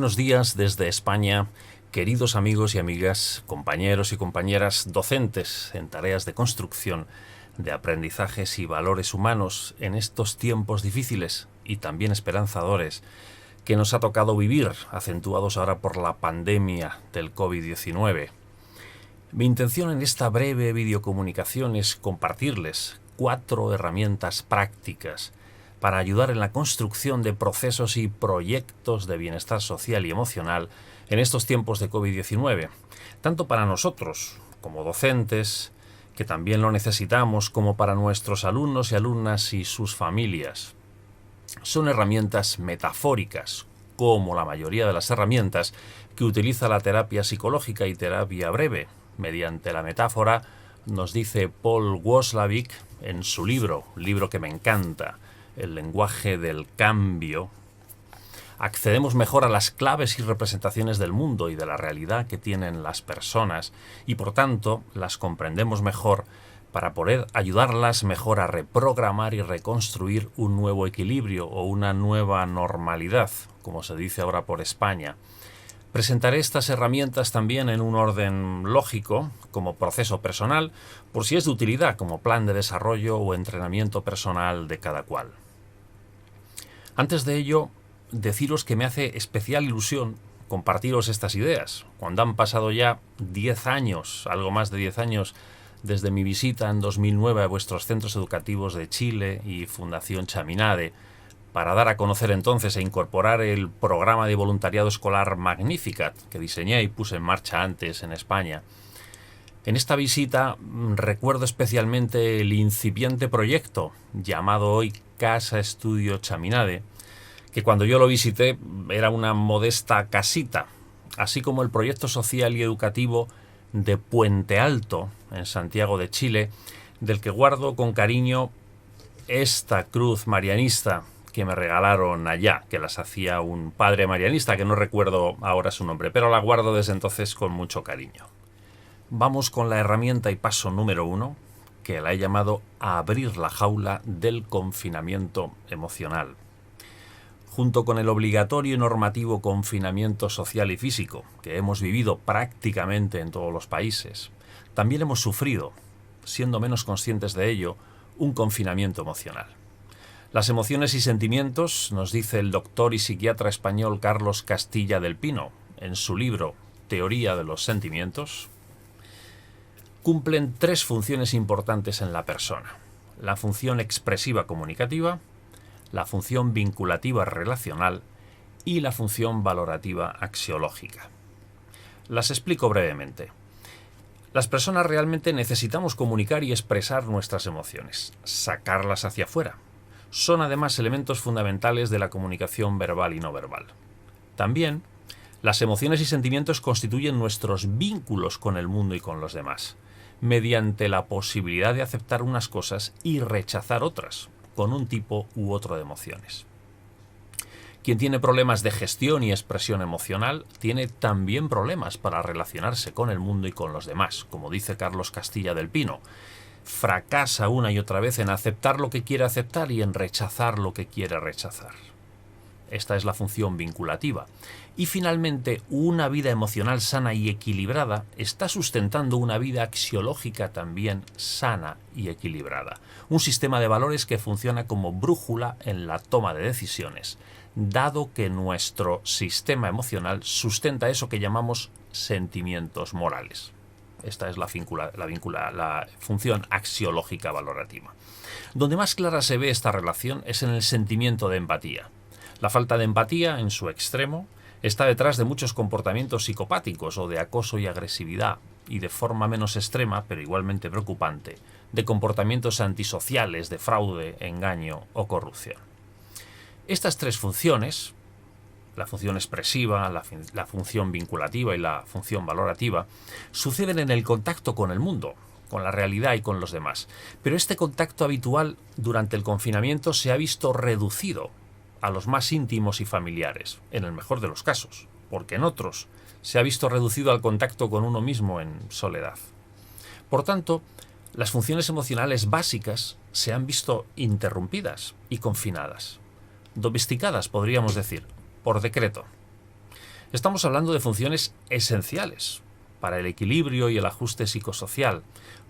buenos días desde España, queridos amigos y amigas, compañeros y compañeras docentes en tareas de construcción, de aprendizajes y valores humanos en estos tiempos difíciles y también esperanzadores que nos ha tocado vivir, acentuados ahora por la pandemia del COVID-19. Mi intención en esta breve videocomunicación es compartirles 4 herramientas prácticas para ayudar en la construcción de procesos y proyectos de bienestar social y emocional en estos tiempos de COVID-19, tanto para nosotros como docentes, que también lo necesitamos, como para nuestros alumnos y alumnas y sus familias. Son herramientas metafóricas, como la mayoría de las herramientas que utiliza la terapia psicológica y terapia breve. Mediante la metáfora, nos dice Paul Watzlawick en su libro que me encanta, El lenguaje del cambio, accedemos mejor a las claves y representaciones del mundo y de la realidad que tienen las personas y por tanto las comprendemos mejor para poder ayudarlas mejor a reprogramar y reconstruir un nuevo equilibrio o una nueva normalidad, como se dice ahora por España. Presentaré estas herramientas también en un orden lógico, como proceso personal, por si es de utilidad como plan de desarrollo o entrenamiento personal de cada cual. Antes de ello, deciros que me hace especial ilusión compartiros estas ideas, cuando han pasado ya 10 años, algo más de 10 años, desde mi visita en 2009 a vuestros centros educativos de Chile y Fundación Chaminade, para dar a conocer entonces e incorporar el programa de voluntariado escolar Magnificat, que diseñé y puse en marcha antes en España. En esta visita recuerdo especialmente el incipiente proyecto, llamado hoy Casa Estudio Chaminade, que cuando yo lo visité era una modesta casita, así como el proyecto social y educativo de Puente Alto, en Santiago de Chile, del que guardo con cariño esta cruz marianista que me regalaron allá, que las hacía un padre marianista, que no recuerdo ahora su nombre, pero la guardo desde entonces con mucho cariño. Vamos con la herramienta y paso número 1, que la he llamado abrir la jaula del confinamiento emocional. Junto con el obligatorio y normativo confinamiento social y físico, que hemos vivido prácticamente en todos los países, también hemos sufrido, siendo menos conscientes de ello, un confinamiento emocional. Las emociones y sentimientos, nos dice el doctor y psiquiatra español Carlos Castilla del Pino, en su libro Teoría de los Sentimientos, cumplen 3 funciones importantes en la persona: la función expresiva comunicativa, la función vinculativa relacional y la función valorativa axiológica. Las explico brevemente. Las personas realmente necesitamos comunicar y expresar nuestras emociones, sacarlas hacia afuera. Son además elementos fundamentales de la comunicación verbal y no verbal. También, las emociones y sentimientos constituyen nuestros vínculos con el mundo y con los demás, mediante la posibilidad de aceptar unas cosas y rechazar otras, con un tipo u otro de emociones. Quien tiene problemas de gestión y expresión emocional tiene también problemas para relacionarse con el mundo y con los demás, como dice Carlos Castilla del Pino. Fracasa una y otra vez en aceptar lo que quiere aceptar y en rechazar lo que quiere rechazar. Esta es la función vinculativa. Y finalmente, una vida emocional sana y equilibrada está sustentando una vida axiológica también sana y equilibrada. Un sistema de valores que funciona como brújula en la toma de decisiones, dado que nuestro sistema emocional sustenta eso que llamamos sentimientos morales. Esta es la función axiológica valorativa. Donde más clara se ve esta relación es en el sentimiento de empatía. La falta de empatía, en su extremo, está detrás de muchos comportamientos psicopáticos o de acoso y agresividad, y de forma menos extrema, pero igualmente preocupante, de comportamientos antisociales, de fraude, engaño o corrupción. Estas 3 funciones, la función expresiva, la función vinculativa y la función valorativa, suceden en el contacto con el mundo, con la realidad y con los demás. Pero este contacto habitual durante el confinamiento se ha visto reducido a los más íntimos y familiares, en el mejor de los casos, porque en otros se ha visto reducido al contacto con uno mismo en soledad. Por tanto, las funciones emocionales básicas se han visto interrumpidas y confinadas, domesticadas, podríamos decir, por decreto. Estamos hablando de funciones esenciales para el equilibrio y el ajuste psicosocial.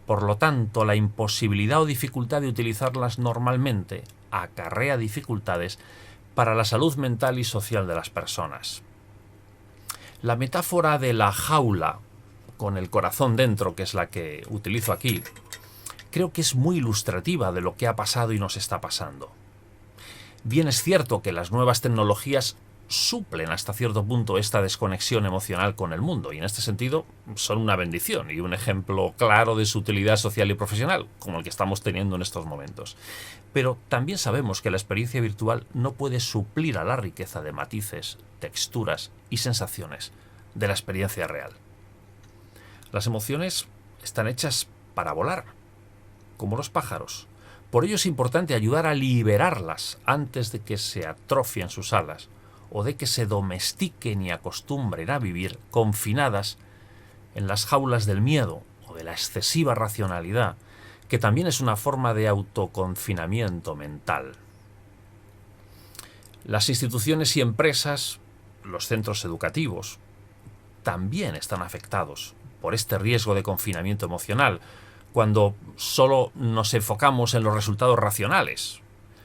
Por lo tanto, la imposibilidad o dificultad de utilizarlas normalmente acarrea dificultades para la salud mental y social de las personas. La metáfora de la jaula con el corazón dentro, que es la que utilizo aquí, creo que es muy ilustrativa de lo que ha pasado y nos está pasando. Bien es cierto que las nuevas tecnologías suplen hasta cierto punto esta desconexión emocional con el mundo, y en este sentido son una bendición y un ejemplo claro de su utilidad social y profesional, como el que estamos teniendo en estos momentos. Pero también sabemos que la experiencia virtual no puede suplir a la riqueza de matices, texturas y sensaciones de la experiencia real. Las emociones están hechas para volar, como los pájaros. Por ello es importante ayudar a liberarlas antes de que se atrofien sus alas o de que se domestiquen y acostumbren a vivir confinadas en las jaulas del miedo o de la excesiva racionalidad, que también es una forma de autoconfinamiento mental. Las instituciones y empresas, los centros educativos, también están afectados por este riesgo de confinamiento emocional, cuando solo nos enfocamos en los resultados racionales,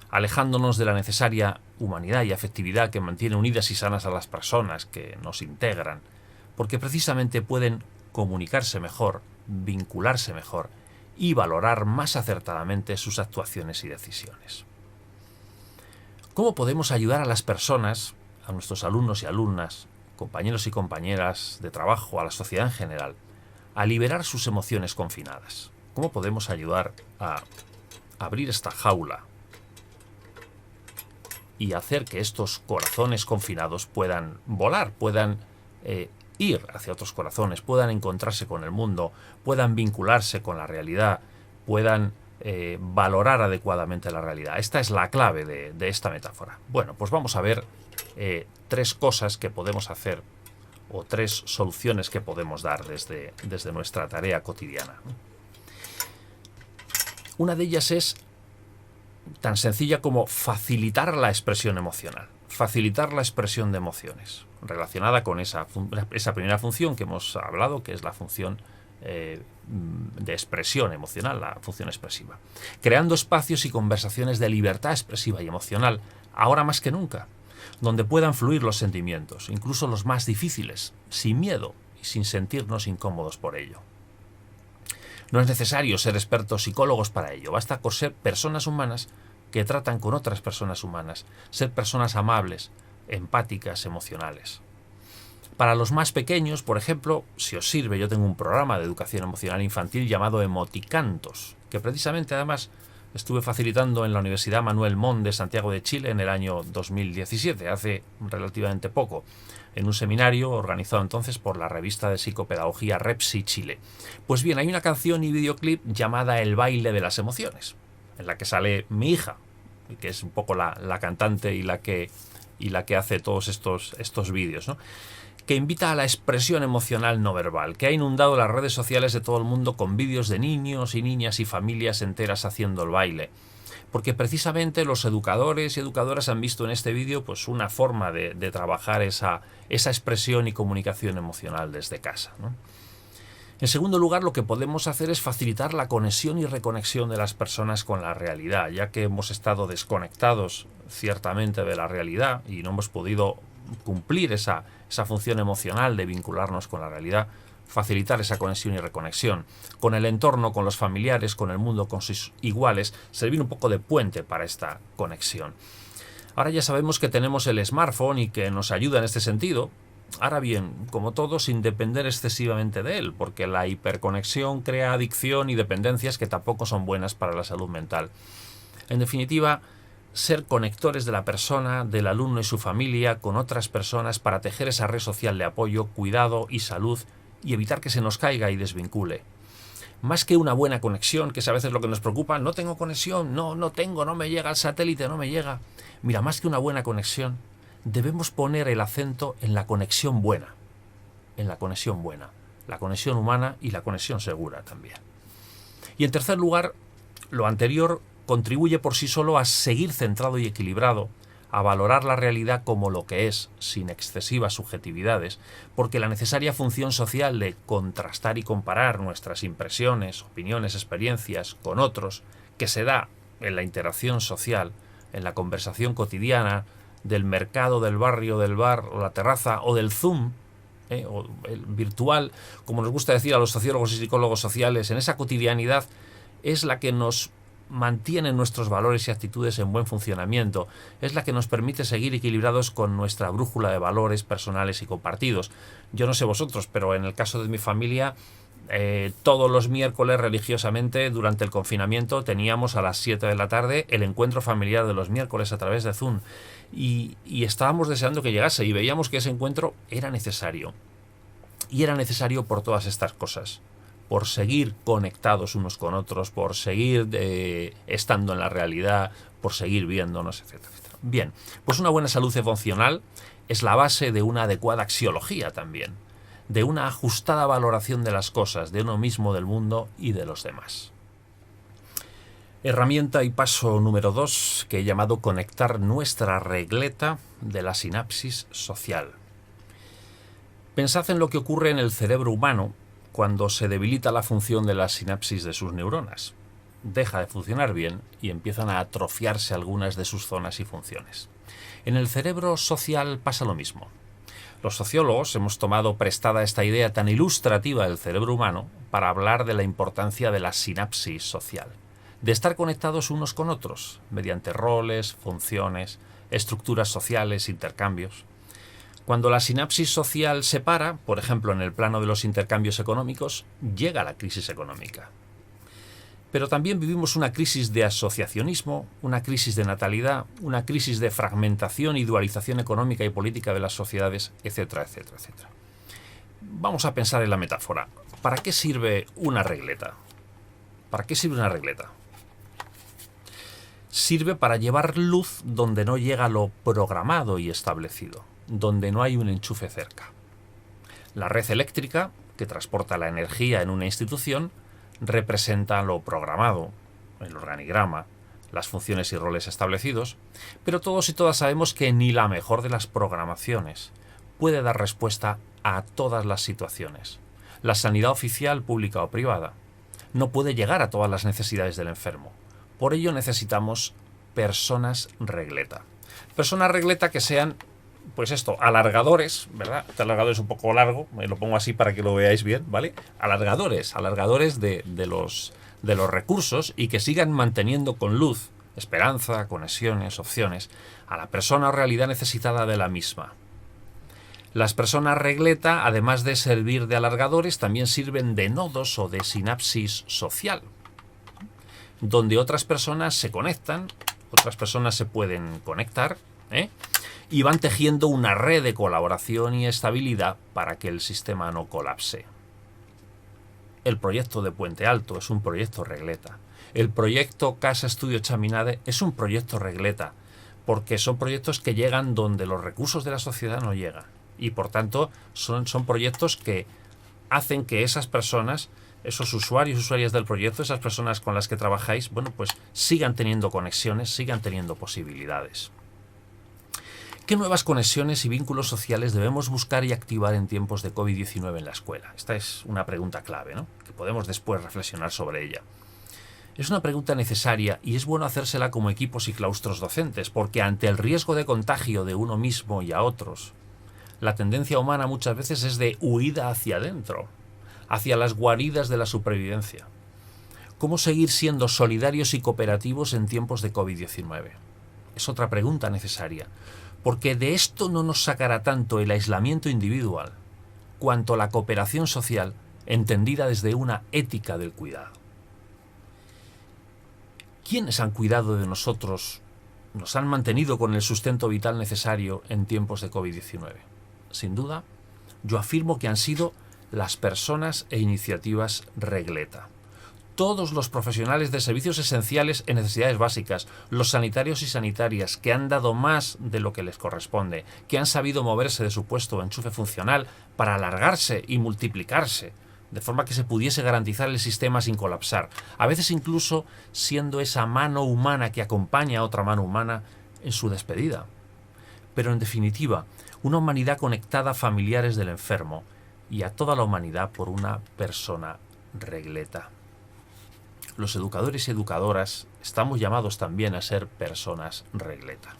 alejándonos de la necesaria humanidad y afectividad que mantiene unidas y sanas a las personas que nos integran, porque precisamente pueden comunicarse mejor, vincularse mejor y valorar más acertadamente sus actuaciones y decisiones. ¿Cómo podemos ayudar a las personas, a nuestros alumnos y alumnas, compañeros y compañeras de trabajo, a la sociedad en general, a liberar sus emociones confinadas? ¿Cómo podemos ayudar a abrir esta jaula y hacer que estos corazones confinados puedan volar, puedan ir hacia otros corazones, puedan encontrarse con el mundo, puedan vincularse con la realidad, puedan valorar adecuadamente la realidad? Esta es la clave de esta metáfora. Bueno, pues vamos a ver tres cosas que podemos hacer o tres soluciones que podemos dar desde nuestra tarea cotidiana. Una de ellas es tan sencilla como facilitar la expresión emocional, facilitar la expresión de emociones, relacionada con esa primera función que hemos hablado, que es la función de expresión emocional, la función expresiva. Creando espacios y conversaciones de libertad expresiva y emocional, ahora más que nunca, donde puedan fluir los sentimientos, incluso los más difíciles, sin miedo y sin sentirnos incómodos por ello. No es necesario ser expertos psicólogos para ello, basta con ser personas humanas que tratan con otras personas humanas, ser personas amables, empáticas, emocionales. Para los más pequeños, por ejemplo, si os sirve, yo tengo un programa de educación emocional infantil llamado Emoticantos, que precisamente además estuve facilitando en la Universidad Manuel Montt de Santiago de Chile en el año 2017, hace relativamente poco, en un seminario organizado entonces por la revista de psicopedagogía Repsi Chile. Pues bien, hay una canción y videoclip llamada El baile de las emociones, en la que sale mi hija, que es un poco la cantante y la que hace todos estos vídeos, ¿no?, que invita a la expresión emocional no verbal, que ha inundado las redes sociales de todo el mundo con vídeos de niños y niñas y familias enteras haciendo el baile. Porque precisamente los educadores y educadoras han visto en este vídeo pues una forma de trabajar esa expresión y comunicación emocional desde casa, ¿no? En segundo lugar, lo que podemos hacer es facilitar la conexión y reconexión de las personas con la realidad, ya que hemos estado desconectados ciertamente de la realidad y no hemos podido cumplir esa función emocional de vincularnos con la realidad, facilitar esa conexión y reconexión con el entorno, con los familiares, con el mundo, con sus iguales, servir un poco de puente para esta conexión. Ahora ya sabemos que tenemos el smartphone y que nos ayuda en este sentido. Ahora bien, como todo, sin depender excesivamente de él, porque la hiperconexión crea adicción y dependencias que tampoco son buenas para la salud mental. En definitiva, ser conectores de la persona, del alumno y su familia con otras personas para tejer esa red social de apoyo, cuidado y salud y evitar que se nos caiga y desvincule. Más que una buena conexión, que es a veces lo que nos preocupa, no tengo conexión, no me llega el satélite, no me llega. Mira, más que una buena conexión, debemos poner el acento en la conexión buena, la conexión humana y la conexión segura también. Y en tercer lugar, lo anterior contribuye por sí solo a seguir centrado y equilibrado, a valorar la realidad como lo que es, sin excesivas subjetividades, porque la necesaria función social de contrastar y comparar nuestras impresiones, opiniones, experiencias con otros, que se da en la interacción social, en la conversación cotidiana, del mercado, del barrio, del bar, o la terraza, o del Zoom, o el virtual, como nos gusta decir a los sociólogos y psicólogos sociales, en esa cotidianidad es la que nos mantiene nuestros valores y actitudes en buen funcionamiento, es la que nos permite seguir equilibrados con nuestra brújula de valores personales y compartidos. Yo no sé vosotros, pero en el caso de mi familia, todos los miércoles religiosamente durante el confinamiento teníamos a las 7 de la tarde el encuentro familiar de los miércoles a través de Zoom y estábamos deseando que llegase y veíamos que ese encuentro era necesario. Y era necesario por todas estas cosas, por seguir conectados unos con otros, por seguir estando en la realidad, por seguir viéndonos, etcétera, etcétera. Bien, pues una buena salud emocional es la base de una adecuada axiología también, de una ajustada valoración de las cosas, de uno mismo, del mundo y de los demás. Herramienta y paso número 2 que he llamado conectar nuestra regleta de la sinapsis social. Pensad en lo que ocurre en el cerebro humano cuando se debilita la función de la sinapsis de sus neuronas. Deja de funcionar bien y empiezan a atrofiarse algunas de sus zonas y funciones. En el cerebro social pasa lo mismo. Los sociólogos hemos tomado prestada esta idea tan ilustrativa del cerebro humano para hablar de la importancia de la sinapsis social, de estar conectados unos con otros, mediante roles, funciones, estructuras sociales, intercambios. Cuando la sinapsis social se para, por ejemplo en el plano de los intercambios económicos, llega la crisis económica. Pero también vivimos una crisis de asociacionismo, una crisis de natalidad, una crisis de fragmentación y dualización económica y política de las sociedades, etcétera, etcétera, etcétera. Vamos a pensar en la metáfora. ¿Para qué sirve una regleta? ¿Para qué sirve una regleta? Sirve para llevar luz donde no llega lo programado y establecido, donde no hay un enchufe cerca. La red eléctrica, que transporta la energía en una institución, representa lo programado, el organigrama, las funciones y roles establecidos, pero todos y todas sabemos que ni la mejor de las programaciones puede dar respuesta a todas las situaciones. La sanidad oficial, pública o privada, no puede llegar a todas las necesidades del enfermo. Por ello necesitamos personas regleta. Personas regleta que sean, pues esto, alargadores, ¿verdad? Este alargador es un poco largo, me lo pongo así para que lo veáis bien, ¿vale? Alargadores de los recursos y que sigan manteniendo con luz, esperanza, conexiones, opciones, a la persona o realidad necesitada de la misma. Las personas regleta, además de servir de alargadores, también sirven de nodos o de sinapsis social, donde otras personas se conectan, otras personas se pueden conectar, y van tejiendo una red de colaboración y estabilidad para que el sistema no colapse. El proyecto de Puente Alto es un proyecto regleta. El proyecto Casa Estudio Chaminade es un proyecto regleta, porque son proyectos que llegan donde los recursos de la sociedad no llegan. Y por tanto son proyectos que hacen que esas personas, esos usuarios y usuarias del proyecto, esas personas con las que trabajáis, bueno, pues sigan teniendo conexiones, sigan teniendo posibilidades. ¿Qué nuevas conexiones y vínculos sociales debemos buscar y activar en tiempos de COVID-19 en la escuela? Esta es una pregunta clave, ¿no? Que podemos después reflexionar sobre ella. Es una pregunta necesaria y es bueno hacérsela como equipos y claustros docentes, porque ante el riesgo de contagio de uno mismo y a otros, la tendencia humana muchas veces es de huida hacia adentro, hacia las guaridas de la supervivencia. ¿Cómo seguir siendo solidarios y cooperativos en tiempos de COVID-19? Es otra pregunta necesaria, porque de esto no nos sacará tanto el aislamiento individual, cuanto la cooperación social entendida desde una ética del cuidado. ¿Quiénes han cuidado de nosotros, nos han mantenido con el sustento vital necesario en tiempos de COVID-19? Sin duda, yo afirmo que han sido las personas e iniciativas regleta. Todos los profesionales de servicios esenciales en necesidades básicas, los sanitarios y sanitarias, que han dado más de lo que les corresponde, que han sabido moverse de su puesto o enchufe funcional para alargarse y multiplicarse, de forma que se pudiese garantizar el sistema sin colapsar, a veces incluso siendo esa mano humana que acompaña a otra mano humana en su despedida. pero en definitiva, una humanidad conectada a familiares del enfermo y a toda la humanidad por una persona regleta. Los educadores y educadoras estamos llamados también a ser personas regleta.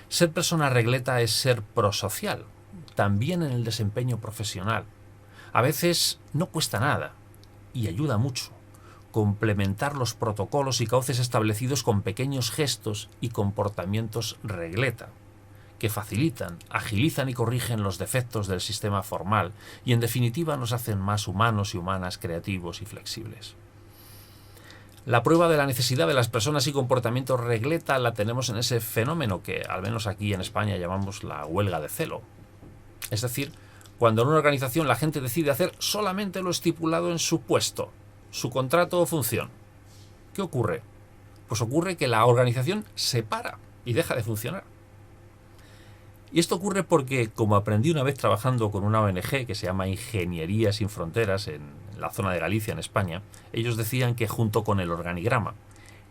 Ser persona regleta es ser prosocial, también en el desempeño profesional. A veces no cuesta nada y ayuda mucho complementar los protocolos y cauces establecidos con pequeños gestos y comportamientos regleta, que facilitan, agilizan y corrigen los defectos del sistema formal y en definitiva nos hacen más humanos y humanas, creativos y flexibles. La prueba de la necesidad de las personas y comportamientos regleta la tenemos en ese fenómeno que, al menos aquí en España, llamamos la huelga de celo. Es decir, cuando en una organización la gente decide hacer solamente lo estipulado en su puesto, su contrato o función. ¿Qué ocurre? Pues ocurre que la organización se para y deja de funcionar. Y esto ocurre porque, como aprendí una vez trabajando con una ONG que se llama Ingeniería Sin Fronteras en la zona de Galicia, en España, ellos decían que junto con el organigrama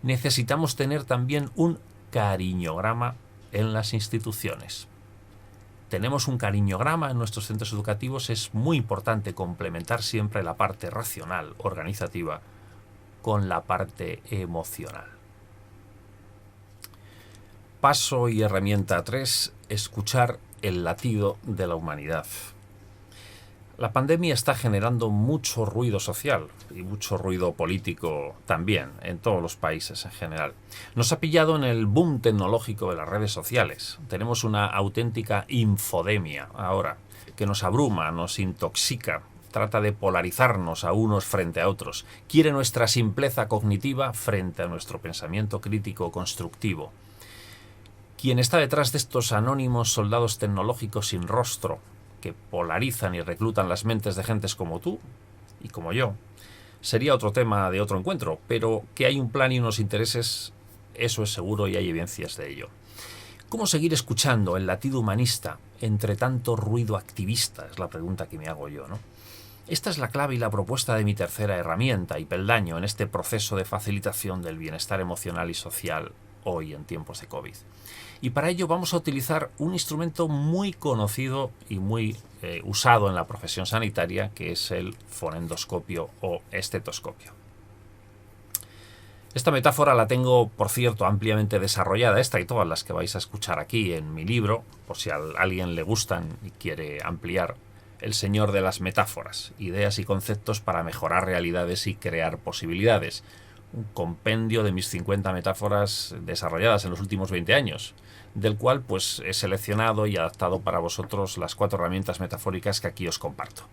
necesitamos tener también un cariñograma en las instituciones. Tenemos un cariñograma en nuestros centros educativos, es muy importante complementar siempre la parte racional, organizativa, con la parte emocional. Paso y herramienta 3, escuchar el latido de la humanidad. La pandemia está generando mucho ruido social y mucho ruido político también en todos los países en general. Nos ha pillado en el boom tecnológico de las redes sociales. Tenemos una auténtica infodemia ahora que nos abruma, nos intoxica, trata de polarizarnos a unos frente a otros. Quiere nuestra simpleza cognitiva frente a nuestro pensamiento crítico constructivo. Quien está detrás de estos anónimos soldados tecnológicos sin rostro, que polarizan y reclutan las mentes de gentes como tú y como yo, sería otro tema de otro encuentro, pero que hay un plan y unos intereses, eso es seguro y hay evidencias de ello. ¿Cómo seguir escuchando el latido humanista entre tanto ruido activista? Es la pregunta que me hago yo, ¿no? Esta es la clave y la propuesta de mi tercera herramienta y peldaño en este proceso de facilitación del bienestar emocional y social hoy en tiempos de COVID. Y para ello vamos a utilizar un instrumento muy conocido y muy usado en la profesión sanitaria, que es el fonendoscopio o estetoscopio. Esta metáfora la tengo, por cierto, ampliamente desarrollada, esta y todas las que vais a escuchar aquí en mi libro, por si a alguien le gustan y quiere ampliar, El Señor de las Metáforas, ideas y conceptos para mejorar realidades y crear posibilidades. Un compendio de mis 50 metáforas desarrolladas en los últimos 20 años, del cual pues he seleccionado y adaptado para vosotros las 4 herramientas metafóricas que aquí os comparto.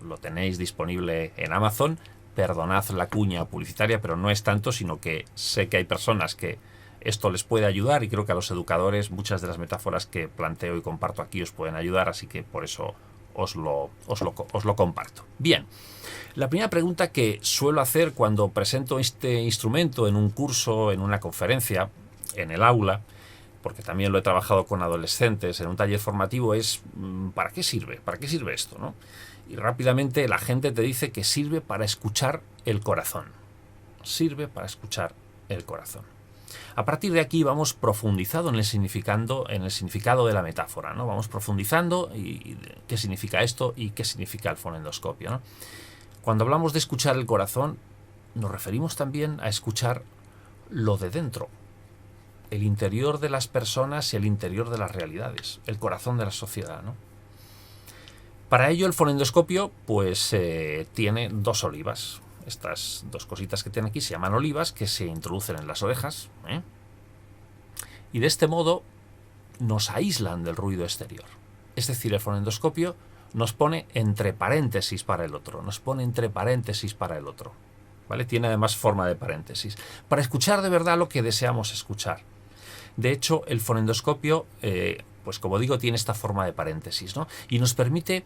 Lo tenéis disponible en Amazon. Perdonad la cuña publicitaria, pero no es tanto, sino que sé que hay personas que esto les puede ayudar y creo que a los educadores muchas de las metáforas que planteo y comparto aquí os pueden ayudar, así que por eso os lo comparto. Bien, la primera pregunta que suelo hacer cuando presento este instrumento en un curso, en una conferencia, en el aula, porque también lo he trabajado con adolescentes en un taller formativo, es ¿para qué sirve? ¿Para qué sirve esto, no? Y rápidamente la gente te dice que sirve para escuchar el corazón. Sirve para escuchar el corazón. A partir de aquí vamos profundizando en el significado de la metáfora, ¿no? Vamos profundizando y qué significa esto y qué significa el fonendoscopio, ¿no? Cuando hablamos de escuchar el corazón, nos referimos también a escuchar lo de dentro, el interior de las personas y el interior de las realidades, el corazón de la sociedad, ¿no? Para ello el fonendoscopio pues tiene 2 olivas. Estas 2 cositas que tiene aquí se llaman olivas, que se introducen en las orejas, y de este modo nos aíslan del ruido exterior. Es decir, el fonendoscopio nos pone entre paréntesis para el otro, ¿vale? Tiene además forma de paréntesis, para escuchar de verdad lo que deseamos escuchar. De hecho, el fonendoscopio, pues como digo, tiene esta forma de paréntesis, ¿no? Y nos permite,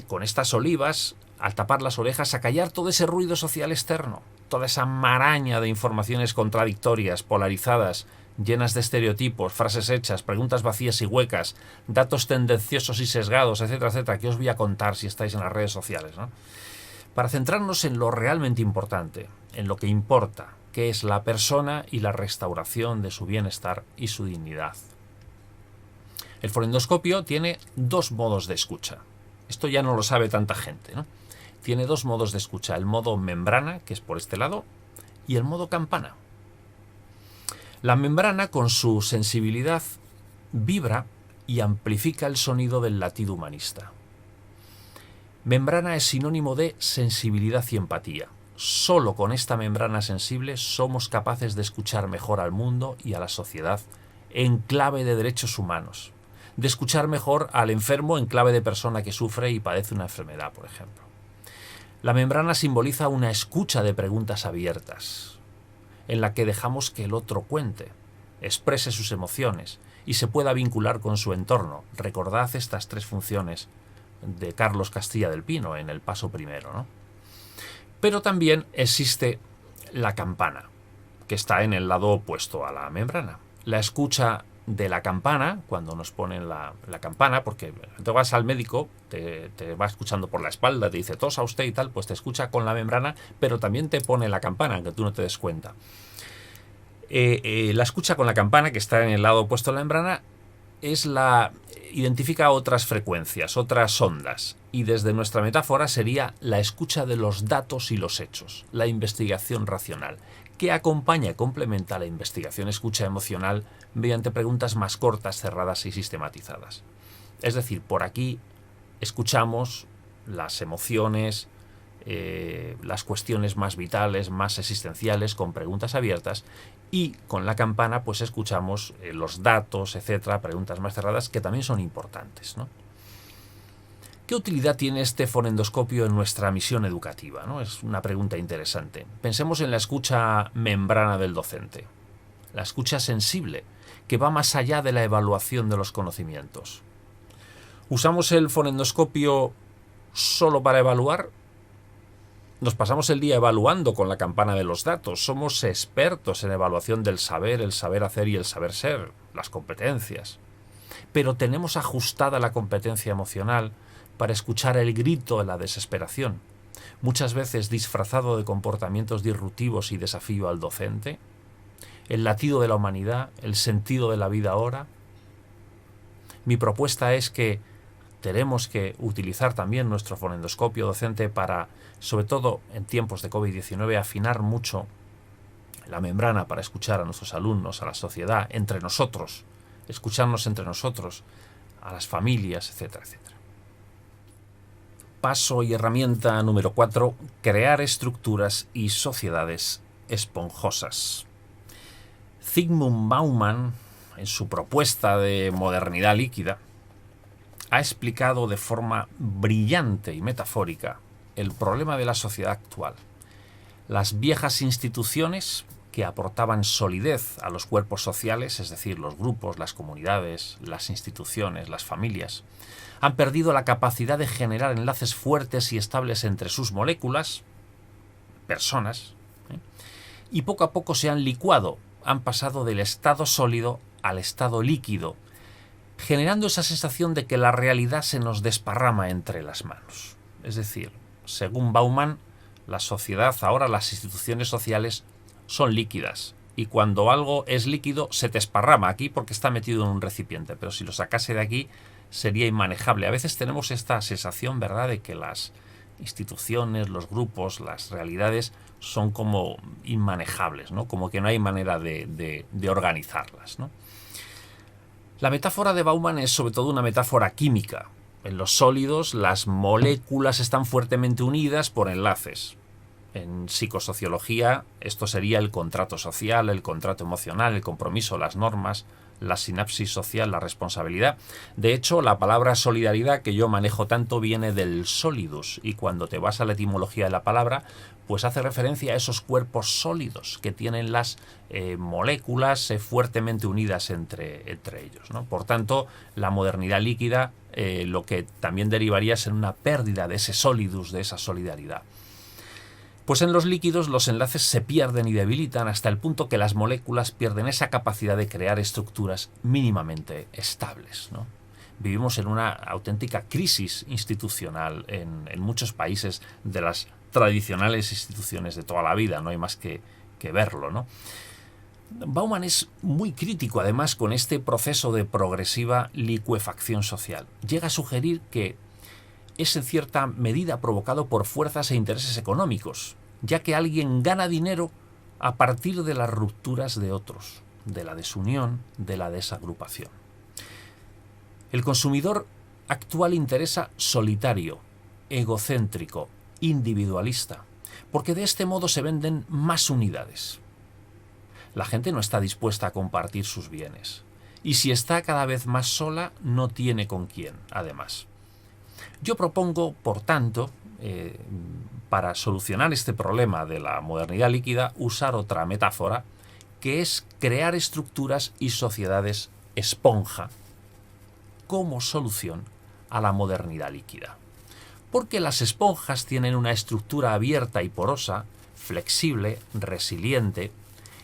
con estas olivas, al tapar las orejas, acallar todo ese ruido social externo, toda esa maraña de informaciones contradictorias, polarizadas, llenas de estereotipos, frases hechas, preguntas vacías y huecas, datos tendenciosos y sesgados, etcétera, etcétera, que os voy a contar si estáis en las redes sociales, ¿no? Para centrarnos en lo realmente importante, en lo que importa, que es la persona y la restauración de su bienestar y su dignidad. El fonendoscopio tiene dos modos de escucha. Esto ya no lo sabe tanta gente, ¿no? Tiene dos modos de escucha, el modo membrana, que es por este lado, y el modo campana. La membrana, con su sensibilidad, vibra y amplifica el sonido del latido humanista. Membrana es sinónimo de sensibilidad y empatía. Solo con esta membrana sensible somos capaces de escuchar mejor al mundo y a la sociedad en clave de derechos humanos, de escuchar mejor al enfermo en clave de persona que sufre y padece una enfermedad, por ejemplo. La membrana simboliza una escucha de preguntas abiertas, en la que dejamos que el otro cuente, exprese sus emociones y se pueda vincular con su entorno. Recordad estas tres funciones de Carlos Castilla del Pino en el paso primero, ¿no? Pero también existe la campana, que está en el lado opuesto a la membrana. La escucha de la campana, cuando nos ponen la campana, porque te vas al médico, te va escuchando por la espalda, te dice tosa usted y tal, pues te escucha con la membrana, pero también te pone la campana, aunque tú no te des cuenta. La escucha con la campana, que está en el lado opuesto a la membrana, identifica otras frecuencias, otras ondas, y desde nuestra metáfora sería la escucha de los datos y los hechos, la investigación racional, que acompaña y complementa la investigación escucha emocional mediante preguntas más cortas, cerradas y sistematizadas. Es decir, por aquí escuchamos las emociones, las cuestiones más vitales, más existenciales, con preguntas abiertas, y con la campana pues escuchamos los datos, etcétera, preguntas más cerradas que también son importantes, ¿no? ¿Qué utilidad tiene este fonendoscopio en nuestra misión educativa, ¿no? Es una pregunta interesante. Pensemos en la escucha membrana del docente, la escucha sensible, que va más allá de la evaluación de los conocimientos. ¿Usamos el fonendoscopio solo para evaluar? Nos pasamos el día evaluando con la campana de los datos. Somos expertos en evaluación del saber, el saber hacer y el saber ser, las competencias. Pero tenemos ajustada la competencia emocional para escuchar el grito de la desesperación, muchas veces disfrazado de comportamientos disruptivos y desafío al docente, el latido de la humanidad, el sentido de la vida ahora. Mi propuesta es que tenemos que utilizar también nuestro fonendoscopio docente para, sobre todo en tiempos de COVID-19, afinar mucho la membrana para escuchar a nuestros alumnos, a la sociedad, entre nosotros, escucharnos entre nosotros, a las familias, etcétera, etcétera. Paso y herramienta número 4, crear estructuras y sociedades esponjosas. Zygmunt Bauman, en su propuesta de modernidad líquida, ha explicado de forma brillante y metafórica el problema de la sociedad actual. Las viejas instituciones que aportaban solidez a los cuerpos sociales, es decir, los grupos, las comunidades, las instituciones, las familias, han perdido la capacidad de generar enlaces fuertes y estables entre sus moléculas, personas, y poco a poco se han licuado, han pasado del estado sólido al estado líquido, generando esa sensación de que la realidad se nos desparrama entre las manos. Es decir, según Bauman, la sociedad, ahora las instituciones sociales, son líquidas. Y cuando algo es líquido, se desparrama aquí porque está metido en un recipiente. Pero si lo sacase de aquí, sería inmanejable. A veces tenemos esta sensación, ¿verdad?, de que las instituciones, los grupos, las realidades son como inmanejables, ¿no? Como que no hay manera de organizarlas, ¿no? La metáfora de Bauman es sobre todo una metáfora química. En los sólidos, las moléculas están fuertemente unidas por enlaces. En psicosociología, esto sería el contrato social, el contrato emocional, el compromiso, las normas, la sinapsis social, la responsabilidad. De hecho, la palabra solidaridad que yo manejo tanto viene del solidus, y cuando te vas a la etimología de la palabra, pues hace referencia a esos cuerpos sólidos que tienen las moléculas fuertemente unidas entre ellos, ¿no? Por tanto, la modernidad líquida lo que también derivaría es en una pérdida de ese solidus, de esa solidaridad. Pues en los líquidos los enlaces se pierden y debilitan hasta el punto que las moléculas pierden esa capacidad de crear estructuras mínimamente estables, ¿no? Vivimos en una auténtica crisis institucional en muchos países de las tradicionales instituciones de toda la vida, no hay más que verlo, ¿no? Bauman es muy crítico, además, con este proceso de progresiva licuefacción social. Llega a sugerir que es en cierta medida provocado por fuerzas e intereses económicos, ya que alguien gana dinero a partir de las rupturas de otros, de la desunión, de la desagrupación. El consumidor actual interesa solitario, egocéntrico, individualista, porque de este modo se venden más unidades. La gente no está dispuesta a compartir sus bienes, y si está cada vez más sola, no tiene con quién, además. Yo propongo, por tanto, para solucionar este problema de la modernidad líquida, usar otra metáfora, que es crear estructuras y sociedades esponja como solución a la modernidad líquida. Porque las esponjas tienen una estructura abierta y porosa, flexible, resiliente,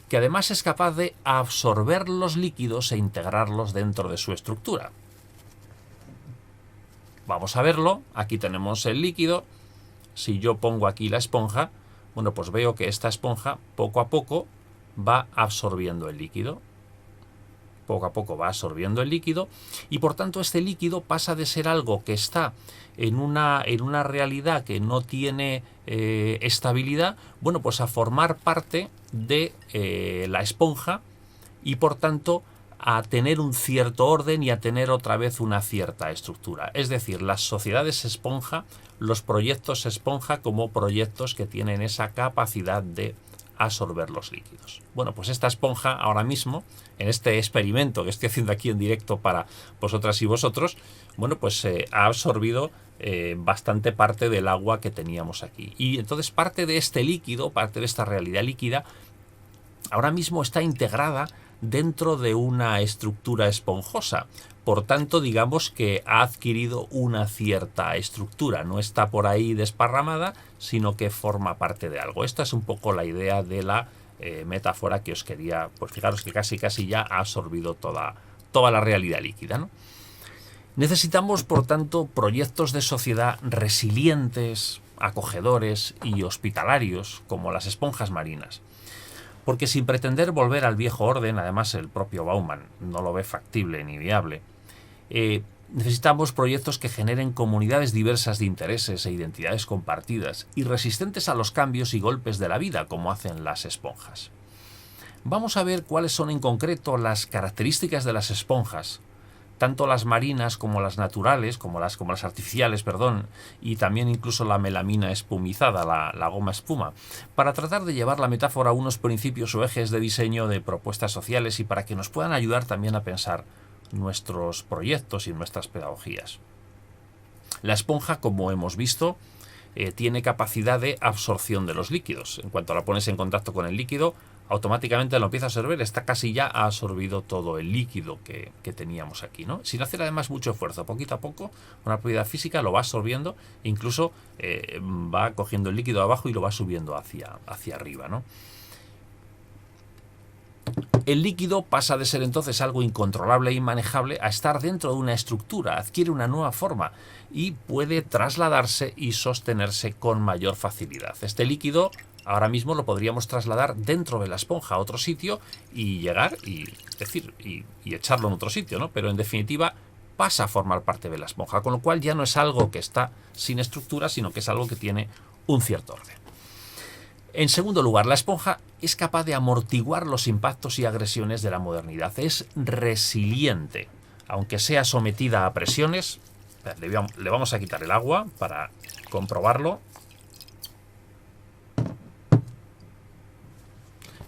que además es capaz de absorber los líquidos e integrarlos dentro de su estructura. Vamos a verlo. Aquí tenemos el líquido. Si yo pongo aquí la esponja, bueno, pues veo que esta esponja poco a poco va absorbiendo el líquido. Poco a poco va absorbiendo el líquido y por tanto este líquido pasa de ser algo que está en una realidad que no tiene estabilidad, bueno, pues a formar parte de la esponja y por tanto a tener un cierto orden y a tener otra vez una cierta estructura. Es decir, las sociedades esponja, los proyectos esponja como proyectos que tienen esa capacidad de absorber los líquidos. Bueno, pues esta esponja ahora mismo, en este experimento que estoy haciendo aquí en directo para vosotras y vosotros, bueno, pues ha absorbido bastante parte del agua que teníamos aquí. Y entonces parte de este líquido, parte de esta realidad líquida, ahora mismo está integrada dentro de una estructura esponjosa. Por tanto, digamos que ha adquirido una cierta estructura. No está por ahí desparramada, sino que forma parte de algo. Esta es un poco la idea de la metáfora que os quería... Pues fijaros que casi ya ha absorbido toda la realidad líquida, ¿no? Necesitamos, por tanto, proyectos de sociedad resilientes, acogedores y hospitalarios, como las esponjas marinas. Porque sin pretender volver al viejo orden, además el propio Bauman no lo ve factible ni viable, necesitamos proyectos que generen comunidades diversas de intereses e identidades compartidas y resistentes a los cambios y golpes de la vida, como hacen las esponjas. Vamos a ver cuáles son en concreto las características de las esponjas, tanto las marinas como las naturales, como las artificiales, y también incluso la melamina espumizada, la goma espuma, para tratar de llevar la metáfora a unos principios o ejes de diseño de propuestas sociales y para que nos puedan ayudar también a pensar nuestros proyectos y nuestras pedagogías. La esponja, como hemos visto, tiene capacidad de absorción de los líquidos. En cuanto la pones en contacto con el líquido, automáticamente lo empieza a absorber, está casi ya ha absorbido todo el líquido que teníamos aquí, ¿no? Sin hacer además mucho esfuerzo, poquito a poco, una propiedad física lo va absorbiendo, incluso va cogiendo el líquido abajo y lo va subiendo hacia arriba, ¿no? El líquido pasa de ser entonces algo incontrolable e inmanejable a estar dentro de una estructura, adquiere una nueva forma y puede trasladarse y sostenerse con mayor facilidad. Este líquido ahora mismo lo podríamos trasladar dentro de la esponja a otro sitio y llegar y echarlo en otro sitio, ¿no? Pero en definitiva pasa a formar parte de la esponja, con lo cual ya no es algo que está sin estructura, sino que es algo que tiene un cierto orden. En segundo lugar, la esponja es capaz de amortiguar los impactos y agresiones de la modernidad. Es resiliente, aunque sea sometida a presiones. Le vamos a quitar el agua para comprobarlo.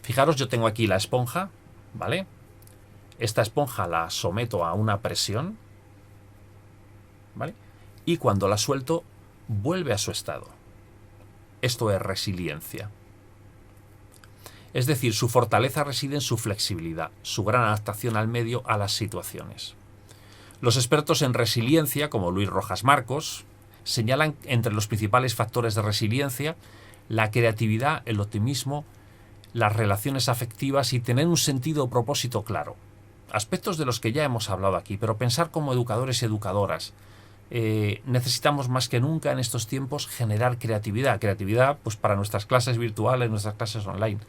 Fijaros, yo tengo aquí la esponja, ¿vale? Esta esponja la someto a una presión, ¿vale? Y cuando la suelto, vuelve a su estado. Esto es resiliencia. Es decir, su fortaleza reside en su flexibilidad, su gran adaptación al medio, a las situaciones. Los expertos en resiliencia, como Luis Rojas Marcos, señalan entre los principales factores de resiliencia la creatividad, el optimismo, las relaciones afectivas y tener un sentido o propósito claro. Aspectos de los que ya hemos hablado aquí, pero pensar como educadores y educadoras. Necesitamos más que nunca en estos tiempos generar creatividad. Creatividad pues para nuestras clases virtuales, nuestras clases online.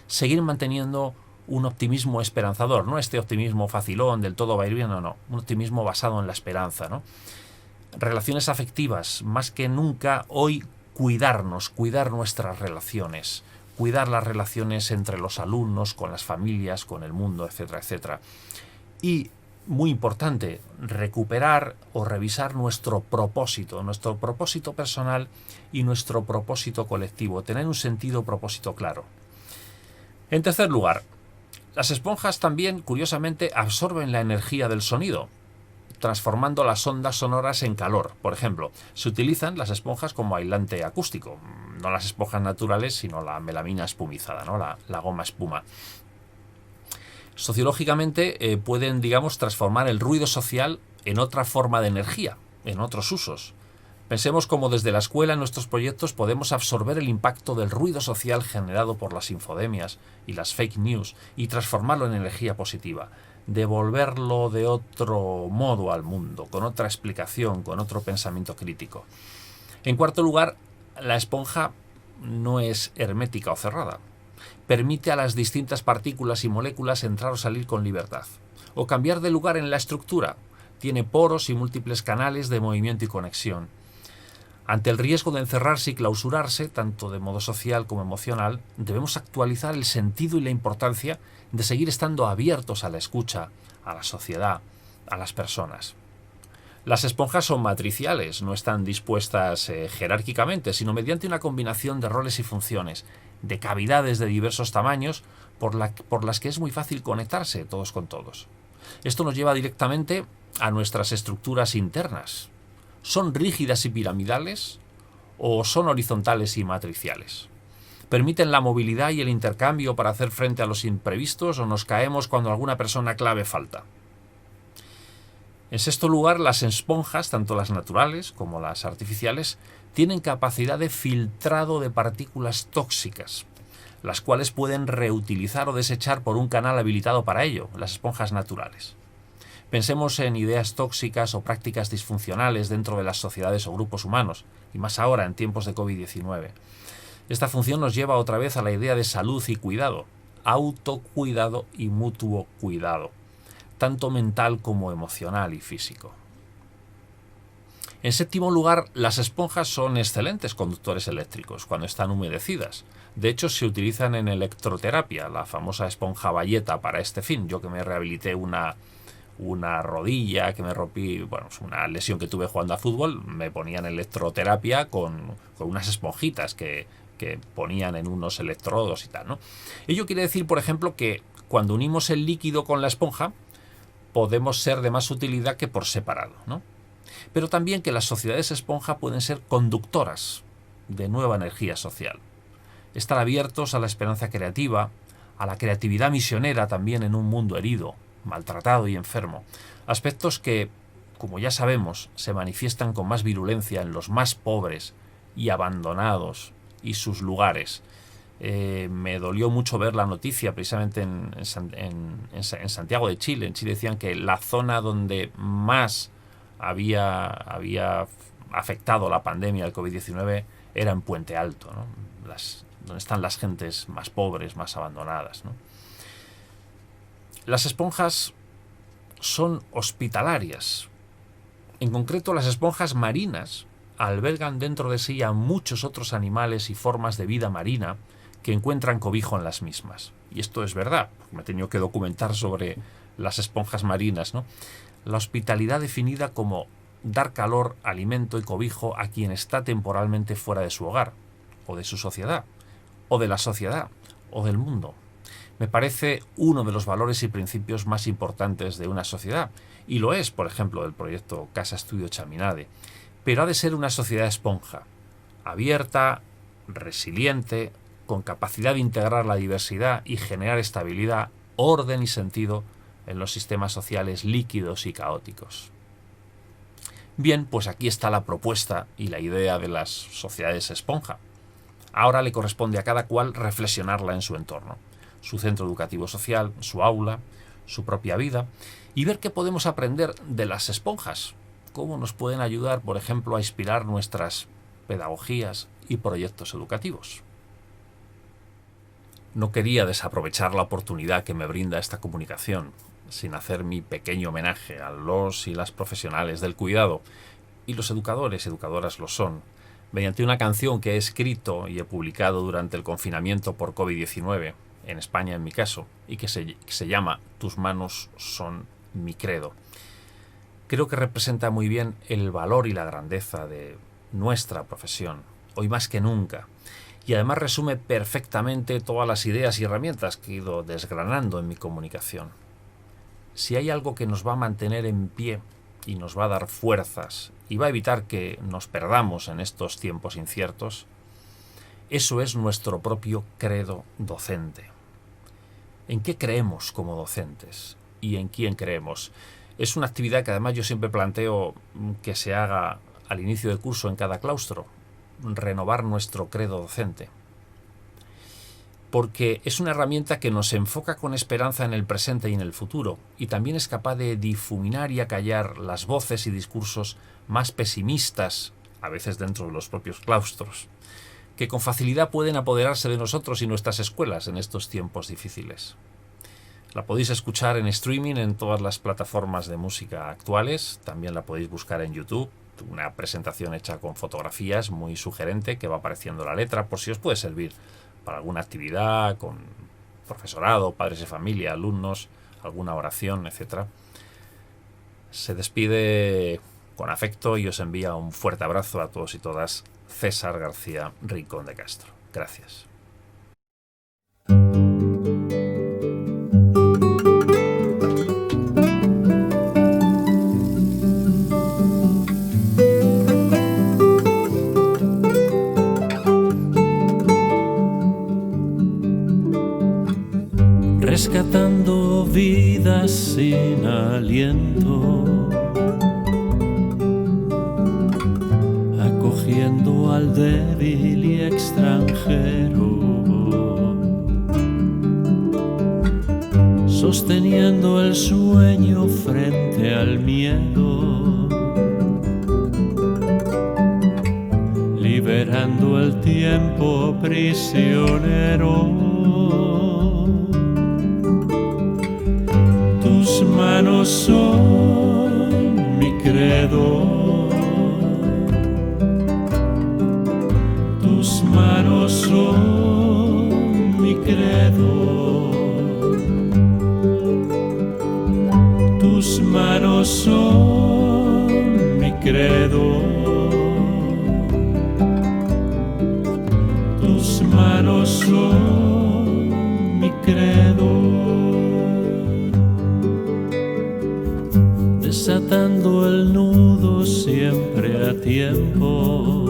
Seguir manteniendo un optimismo esperanzador, no este optimismo facilón, del todo va a ir bien, no, un optimismo basado en la esperanza, ¿no? Relaciones afectivas, más que nunca hoy cuidar nuestras relaciones, cuidar las relaciones entre los alumnos, con las familias, con el mundo, etcétera, etcétera. Y, muy importante, recuperar o revisar nuestro propósito personal y nuestro propósito colectivo, tener un propósito claro. En tercer lugar, las esponjas también, curiosamente, absorben la energía del sonido, transformando las ondas sonoras en calor. Por ejemplo, se utilizan las esponjas como aislante acústico, no las esponjas naturales, sino la melamina espumizada, ¿no? la goma espuma. Sociológicamente pueden, digamos, transformar el ruido social en otra forma de energía, en otros usos. Pensemos cómo desde la escuela en nuestros proyectos podemos absorber el impacto del ruido social generado por las infodemias y las fake news y transformarlo en energía positiva, devolverlo de otro modo al mundo, con otra explicación, con otro pensamiento crítico. En cuarto lugar, la esponja no es hermética o cerrada. Permite a las distintas partículas y moléculas entrar o salir con libertad, o cambiar de lugar en la estructura. Tiene poros y múltiples canales de movimiento y conexión. Ante el riesgo de encerrarse y clausurarse, tanto de modo social como emocional, debemos actualizar el sentido y la importancia de seguir estando abiertos a la escucha, a la sociedad, a las personas. Las esponjas son matriciales, no están dispuestas jerárquicamente, sino mediante una combinación de roles y funciones, de cavidades de diversos tamaños, por las que es muy fácil conectarse todos con todos. Esto nos lleva directamente a nuestras estructuras internas. ¿Son rígidas y piramidales o son horizontales y matriciales? ¿Permiten la movilidad y el intercambio para hacer frente a los imprevistos o nos caemos cuando alguna persona clave falta? En sexto lugar, las esponjas, tanto las naturales como las artificiales, tienen capacidad de filtrado de partículas tóxicas, las cuales pueden reutilizar o desechar por un canal habilitado para ello, las esponjas naturales. Pensemos en ideas tóxicas o prácticas disfuncionales dentro de las sociedades o grupos humanos, y más ahora en tiempos de COVID-19. Esta función nos lleva otra vez a la idea de salud y cuidado, autocuidado y mutuo cuidado, tanto mental como emocional y físico. En séptimo lugar, las esponjas son excelentes conductores eléctricos cuando están humedecidas. De hecho, se utilizan en electroterapia, la famosa esponja bayeta para este fin. Yo que me rehabilité una rodilla, que me rompí, una lesión que tuve jugando a fútbol, me ponían electroterapia con unas esponjitas que ponían en unos electrodos y tal, ¿no? Ello quiere decir, por ejemplo, que cuando unimos el líquido con la esponja, podemos ser de más utilidad que por separado, ¿no? Pero también que las sociedades esponja pueden ser conductoras de nueva energía social. Estar abiertos a la esperanza creativa, a la creatividad misionera también en un mundo herido, maltratado y enfermo. Aspectos que, como ya sabemos, se manifiestan con más virulencia en los más pobres y abandonados y sus lugares. Me dolió mucho ver la noticia precisamente en Santiago de Chile. En Chile decían que la zona donde más había afectado la pandemia del COVID-19 era en Puente Alto, ¿no? Donde están las gentes más pobres, más abandonadas, ¿no? Las esponjas son hospitalarias. En concreto, las esponjas marinas albergan dentro de sí a muchos otros animales y formas de vida marina que encuentran cobijo en las mismas. Y esto es verdad, porque me he tenido que documentar sobre las esponjas marinas, ¿no? La hospitalidad definida como dar calor, alimento y cobijo a quien está temporalmente fuera de su hogar, o de su sociedad, o de la sociedad, o del mundo. Me parece uno de los valores y principios más importantes de una sociedad, y lo es, por ejemplo, el proyecto Casa Estudio Chaminade, pero ha de ser una sociedad esponja, abierta, resiliente, con capacidad de integrar la diversidad y generar estabilidad, orden y sentido en los sistemas sociales líquidos y caóticos. Bien, pues aquí está la propuesta y la idea de las sociedades esponja. Ahora le corresponde a cada cual reflexionarla en su entorno, su centro educativo social, su aula, su propia vida, y ver qué podemos aprender de las esponjas, cómo nos pueden ayudar, por ejemplo, a inspirar nuestras pedagogías y proyectos educativos. No quería desaprovechar la oportunidad que me brinda esta comunicación, sin hacer mi pequeño homenaje a los y las profesionales del cuidado, y los educadores y educadoras lo son, mediante una canción que he escrito y he publicado durante el confinamiento por COVID-19, en España en mi caso, y que se llama Tus manos son mi credo. Creo que representa muy bien el valor y la grandeza de nuestra profesión, hoy más que nunca, y además resume perfectamente todas las ideas y herramientas que he ido desgranando en mi comunicación. Si hay algo que nos va a mantener en pie y nos va a dar fuerzas y va a evitar que nos perdamos en estos tiempos inciertos, eso es nuestro propio credo docente. ¿En qué creemos como docentes? ¿Y en quién creemos? Es una actividad que además yo siempre planteo que se haga al inicio del curso en cada claustro, renovar nuestro credo docente. Porque es una herramienta que nos enfoca con esperanza en el presente y en el futuro, y también es capaz de difuminar y acallar las voces y discursos más pesimistas, a veces dentro de los propios claustros, que con facilidad pueden apoderarse de nosotros y nuestras escuelas en estos tiempos difíciles. La podéis escuchar en streaming en todas las plataformas de música actuales, también la podéis buscar en YouTube, una presentación hecha con fotografías muy sugerente que va apareciendo la letra por si os puede servir para alguna actividad con profesorado, padres de familia, alumnos, alguna oración, etc. Se despide con afecto y os envía un fuerte abrazo a todos y todas César García Rincón de Castro. Gracias. Rescatando vidas sin aliento, acogiendo al débil y extranjero, sosteniendo el sueño frente al miedo, liberando el tiempo prisionero. Tus manos son mi credo, tus manos son mi credo, tus manos son mi credo, tus manos son mi credo. Desatando el nudo siempre a tiempo,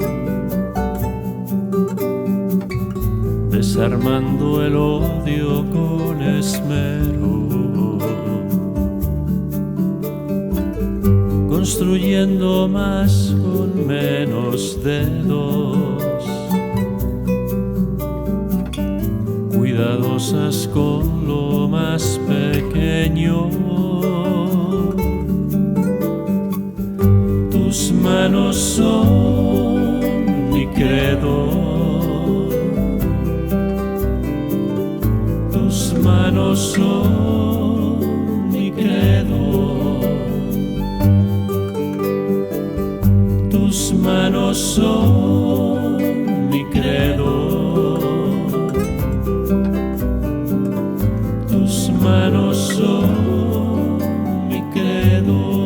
desarmando el odio con esmero, construyendo más con menos dedos, cuidadosas con lo más pequeño. Tus manos son mi credo, tus manos son mi credo, tus manos son mi credo, tus manos son mi credo.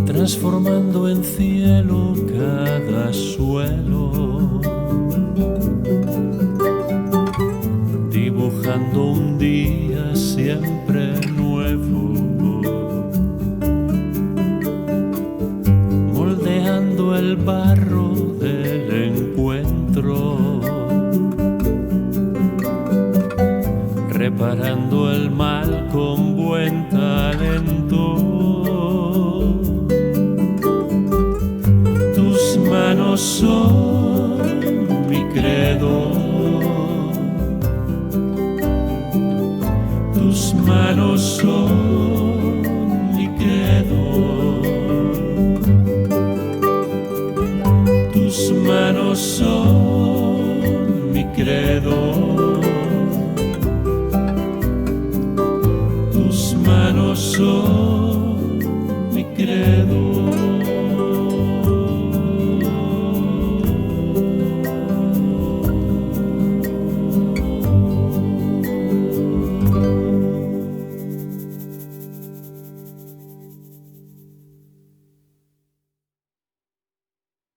Transformando en cielo cada suelo, dibujando un día siempre nuevo, moldeando el barro del encuentro, reparando el mal con buen talento. Tus manos son credo. Tus manos son mi credo. Tus manos son mi credo. Tus manos son mi credo.